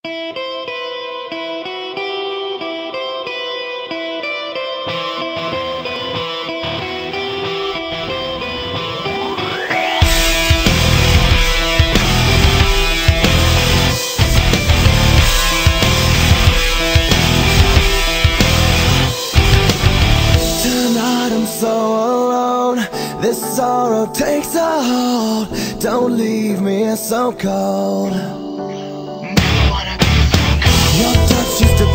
Tonight I'm so alone, this sorrow takes a hold. Don't leave me so cold. Your touch used to